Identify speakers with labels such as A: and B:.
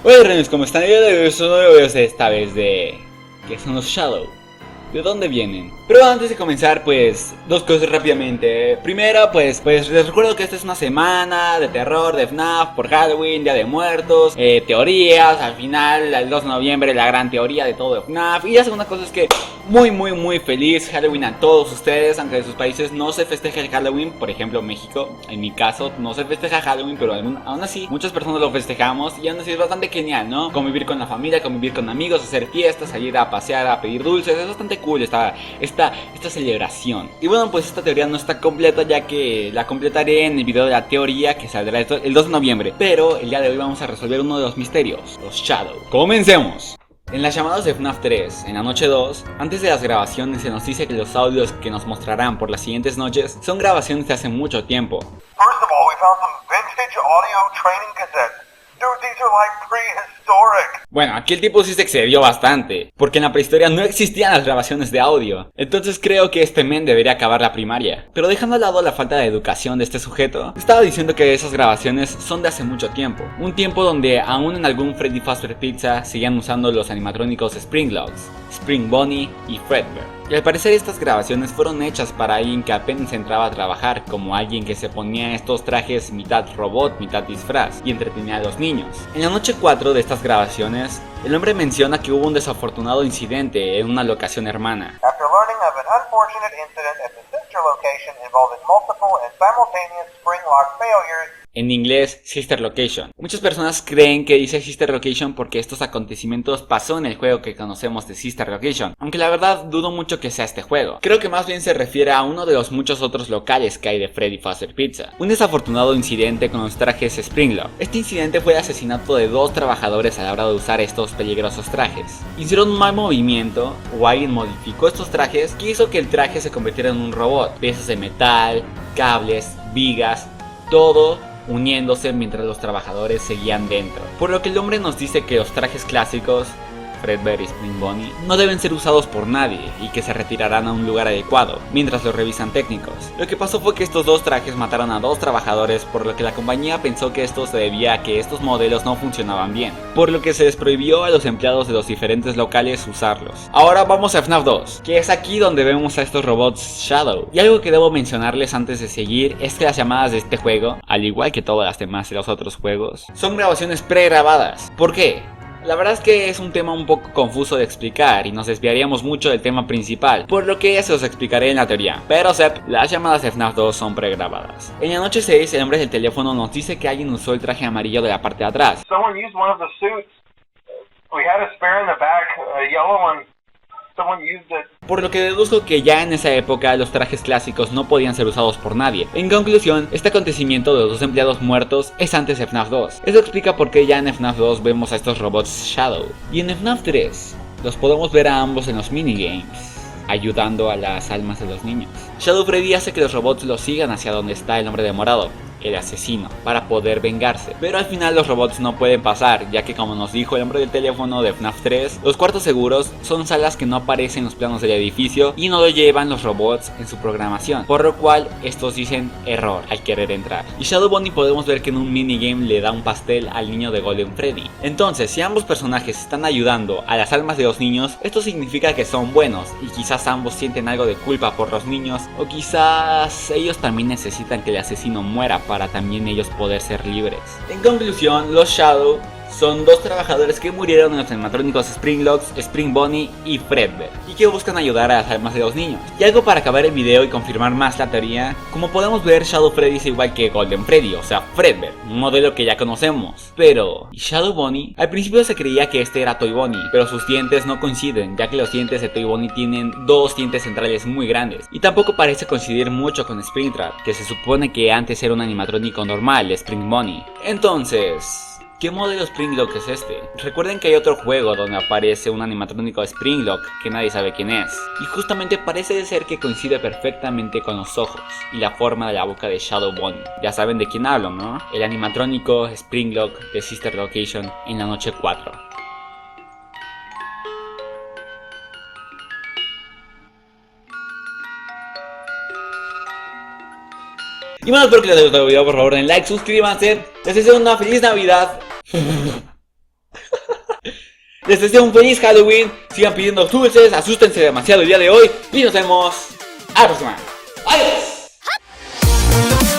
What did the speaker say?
A: Hola Renes, ¿cómo están? Yo de eso no veo esta vez de... ¿Qué son los Shadow? ¿De dónde vienen? Pero antes de comenzar, pues, dos cosas rápidamente. Primero, pues les recuerdo que esta es una semana de terror, de FNAF, por Halloween, Día de Muertos, teorías, al final, el 2 de noviembre, la gran teoría de todo de FNAF. Y la segunda cosa es que muy feliz Halloween a todos ustedes, aunque en sus países no se festeja el Halloween. Por ejemplo, México, en mi caso, no se festeja Halloween, pero aún así, muchas personas lo festejamos. Y aún así es bastante genial, ¿no? Convivir con la familia, convivir con amigos, hacer fiestas, salir a pasear, a pedir dulces. Es bastante cool esta celebración. Y bueno, pues esta teoría no está completa, ya que la completaré en el video de la teoría que saldrá el 2 de noviembre. Pero el día de hoy vamos a resolver uno de los misterios, los Shadow. ¡Comencemos! En las llamadas de FNAF 3, en la noche 2, antes de las grabaciones se nos dice que los audios que nos mostrarán por las siguientes noches son grabaciones de hace mucho tiempo.
B: First of all, we found some vintage audio training cassettes. Dude, these are like prehistoric.
A: Bueno, aquí el tipo sí se excedió bastante, porque en la prehistoria no existían las grabaciones de audio. Entonces creo que este men debería acabar la primaria. Pero dejando al lado la falta de educación de este sujeto, estaba diciendo que esas grabaciones son de hace mucho tiempo. Un tiempo donde aún en algún Freddy Fazbear Pizza seguían usando los animatrónicos Springlogs, Spring Bonnie y Fredbear. Y al parecer estas grabaciones fueron hechas para alguien que apenas entraba a trabajar, como alguien que se ponía estos trajes mitad robot, mitad disfraz, y entretenía a los niños. En la noche 4 de estas grabaciones, el hombre menciona que hubo un desafortunado incidente en una locación hermana.
B: After learning of an unfortunate incident at the sister location involving multiple and simultaneous spring lock failures,
A: en inglés, Sister Location. Muchas personas creen que dice Sister Location porque estos acontecimientos pasó en el juego que conocemos de Sister Location, aunque la verdad dudo mucho que sea este juego. Creo que más bien se refiere a uno de los muchos otros locales que hay de Freddy Fazbear Pizza. Un desafortunado incidente con los trajes Springlock. Este incidente fue el asesinato de 2 trabajadores a la hora de usar estos peligrosos trajes. Hicieron un mal movimiento o alguien modificó estos trajes que hizo que el traje se convirtiera en un robot. Piezas de metal, cables, vigas, todo uniéndose mientras los trabajadores seguían dentro. Por lo que el hombre nos dice que los trajes clásicos, Fredbear y Spring Bonnie, no deben ser usados por nadie y que se retirarán a un lugar adecuado mientras los revisan técnicos. Lo que pasó fue que estos 2 trajes mataron a 2 trabajadores, por lo que la compañía pensó que esto se debía a que estos modelos no funcionaban bien, por lo que se les prohibió a los empleados de los diferentes locales usarlos. Ahora vamos a FNAF 2, que es aquí donde vemos a estos robots Shadow. Y algo que debo mencionarles antes de seguir es que las llamadas de este juego, al igual que todas las demás de los otros juegos, son grabaciones pregrabadas. ¿Por qué? La verdad es que es un tema un poco confuso de explicar y nos desviaríamos mucho del tema principal, por lo que ya se los explicaré en la teoría. Pero las llamadas de FNAF 2 son pregrabadas. En la noche 6, el hombre del teléfono nos dice que alguien usó el traje amarillo de la parte de atrás.
B: someone used one of the suits. We had a spare in the back, a yellow one. Someone used it.
A: Por lo que deduzco que ya en esa época los trajes clásicos no podían ser usados por nadie. En conclusión, este acontecimiento de los 2 empleados muertos es antes de FNAF 2. Eso explica por qué ya en FNAF 2 vemos a estos robots Shadow. Y en FNAF 3 los podemos ver a ambos en los minigames, ayudando a las almas de los niños. Shadow Freddy hace que los robots lo sigan hacia donde está el hombre de morado, el asesino, para poder vengarse. Pero al final los robots no pueden pasar, ya que como nos dijo el hombre del teléfono de FNAF 3, los cuartos seguros son salas que no aparecen en los planos del edificio y no lo llevan los robots en su programación, por lo cual estos dicen error al querer entrar. Y Shadow Bonnie podemos ver que en un minigame le da un pastel al niño de Golden Freddy. Entonces, si ambos personajes están ayudando a las almas de los niños, esto significa que son buenos y quizás ambos sienten algo de culpa por los niños, o quizás ellos también necesitan que el asesino muera para también ellos poder ser libres. En conclusión, los Shadow son 2 trabajadores que murieron en los animatrónicos Springlogs, Spring Bonnie y Fredbear, y que buscan ayudar a las almas de los niños. Y algo para acabar el video y confirmar más la teoría, como podemos ver, Shadow Freddy es igual que Golden Freddy, o sea Fredbear, un modelo que ya conocemos. Pero, ¿y Shadow Bonnie? Al principio se creía que este era Toy Bonnie, pero sus dientes no coinciden, ya que los dientes de Toy Bonnie tienen 2 dientes centrales muy grandes, y tampoco parece coincidir mucho con Springtrap, que se supone que antes era un animatrónico normal, Spring Bonnie. Entonces, ¿qué modelo Springlock es este? Recuerden que hay otro juego donde aparece un animatrónico de Springlock que nadie sabe quién es, y justamente parece de ser que coincide perfectamente con los ojos y la forma de la boca de Shadow Bonnie. Ya saben de quién hablo, ¿no? El animatrónico Springlock de Sister Location en la noche 4. Y bueno, espero que les haya gustado el video, por favor den like, suscríbanse, les deseo una feliz Navidad. Les deseo un feliz Halloween, sigan pidiendo dulces, asústense demasiado el día de hoy y nos vemos a la próxima. ¡Adiós!